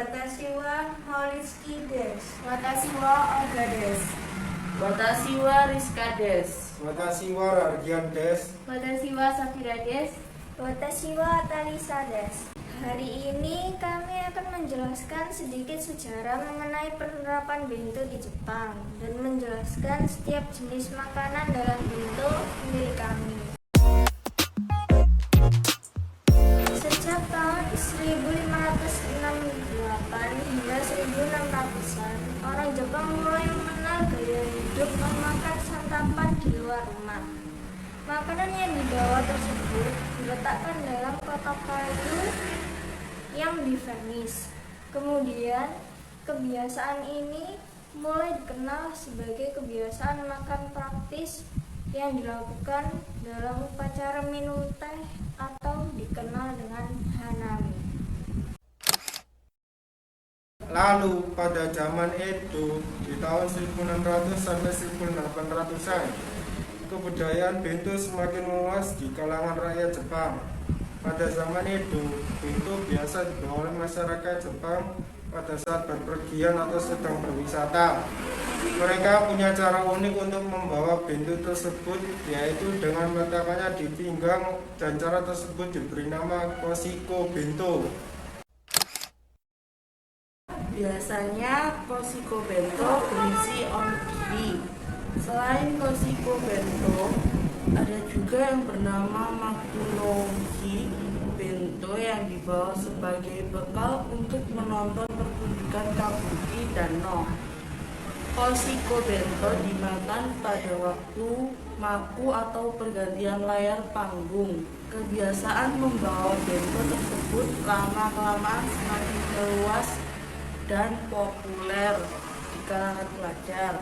Watashi wa Horitsuki desu. Watashi wa Olga desu. Watashi wa Rizka desu. Watashi wa Rardian desu. Watashi wa Safira desu. Watashi wa Talisa desu. Hari ini kami akan menjelaskan sedikit sejarah mengenai penerapan bento di Jepang dan menjelaskan setiap jenis makanan dalam bento milik kami. Sejak tahun 1568 hingga 1600-an, orang Jepang mulai mengenal gaya hidup memakan santapan di luar rumah. Makanan yang dibawa tersebut diletakkan dalam kotak kayu yang difurnish. Kemudian, kebiasaan ini mulai dikenal sebagai kebiasaan makan praktis yang dilakukan dalam upacara minum teh atau dikenal dengan hanami. Lalu pada zaman Edo di tahun 1600 sampai 1800-an, kebudayaan bento semakin meluas di kalangan rakyat Jepang. Pada zaman Edo, bento biasa dibawa oleh masyarakat Jepang pada saat berpergian atau sedang berwisata. Mereka punya cara unik untuk membawa bento tersebut, yaitu dengan meletakkannya di pinggang, dan cara tersebut diberi nama koshiko bento. Biasanya koshiko bento berisi onigiri. Selain koshiko bento, ada juga yang bernama makunogi bento yang dibawa sebagai bekal untuk menonton pertunjukan kabuki dan noh. Koshiko bento dimakan pada waktu maku atau pergantian layar panggung. Kebiasaan membawa bento tersebut lama-kelamaan semakin meluas dan populer di kalangan pelajar.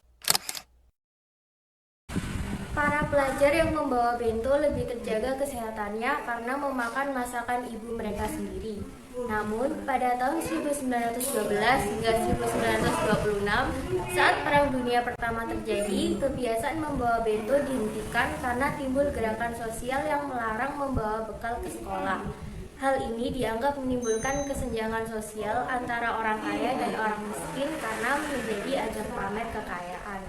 Para pelajar yang membawa bento lebih terjaga kesehatannya karena memakan masakan ibu mereka sendiri. Namun, pada tahun 1912 hingga 1926, saat Perang Dunia Pertama terjadi, kebiasaan membawa bento dihentikan karena timbul gerakan sosial yang melarang membawa bekal ke sekolah. Hal ini dianggap menimbulkan kesenjangan sosial antara orang kaya dan orang miskin karena menjadi ajang pamer kekayaan.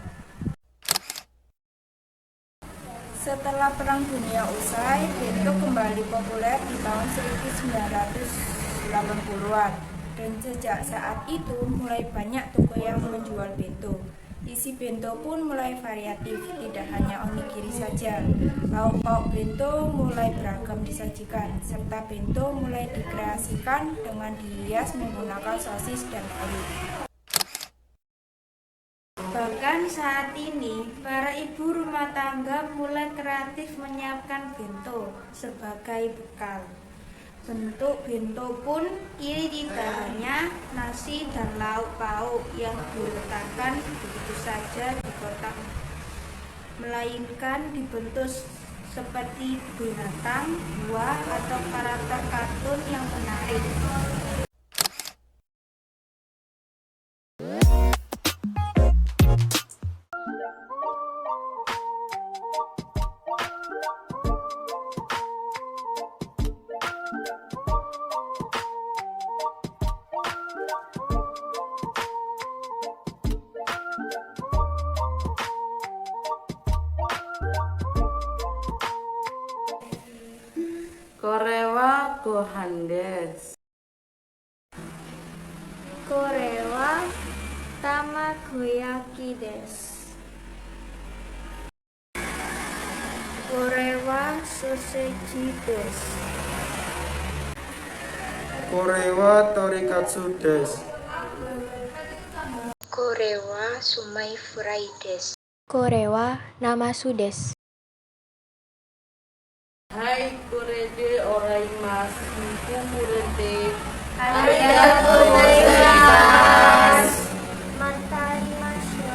Setelah Perang Dunia usai, bento kembali populer di tahun 1980-an, dan sejak saat itu mulai banyak toko yang menjual bento. Isi bento pun mulai variatif, tidak hanya onigiri saja. Lauk-lauk bento mulai beragam disajikan, serta bento mulai dikreasikan dengan dihias menggunakan sosis dan kulit. Bahkan saat ini, para ibu rumah tangga mulai kreatif menyiapkan bento sebagai bekal. Bentuk bento pun kini tidak hanya nasi dan lauk pauk yang diletakkan begitu saja di kotak, melainkan dibentuk seperti binatang, buah, atau karakter kartun yang menarik. Korewa gohan desu. Korewa tamagoyaki desu. Korewa soseji desu. Korewa torikatsu desu. Korewa sumai furai desu. Korewa namasu desu. Hai kurede oraimasu, kurede. Arigatou gozaimasu. Mata arimasho.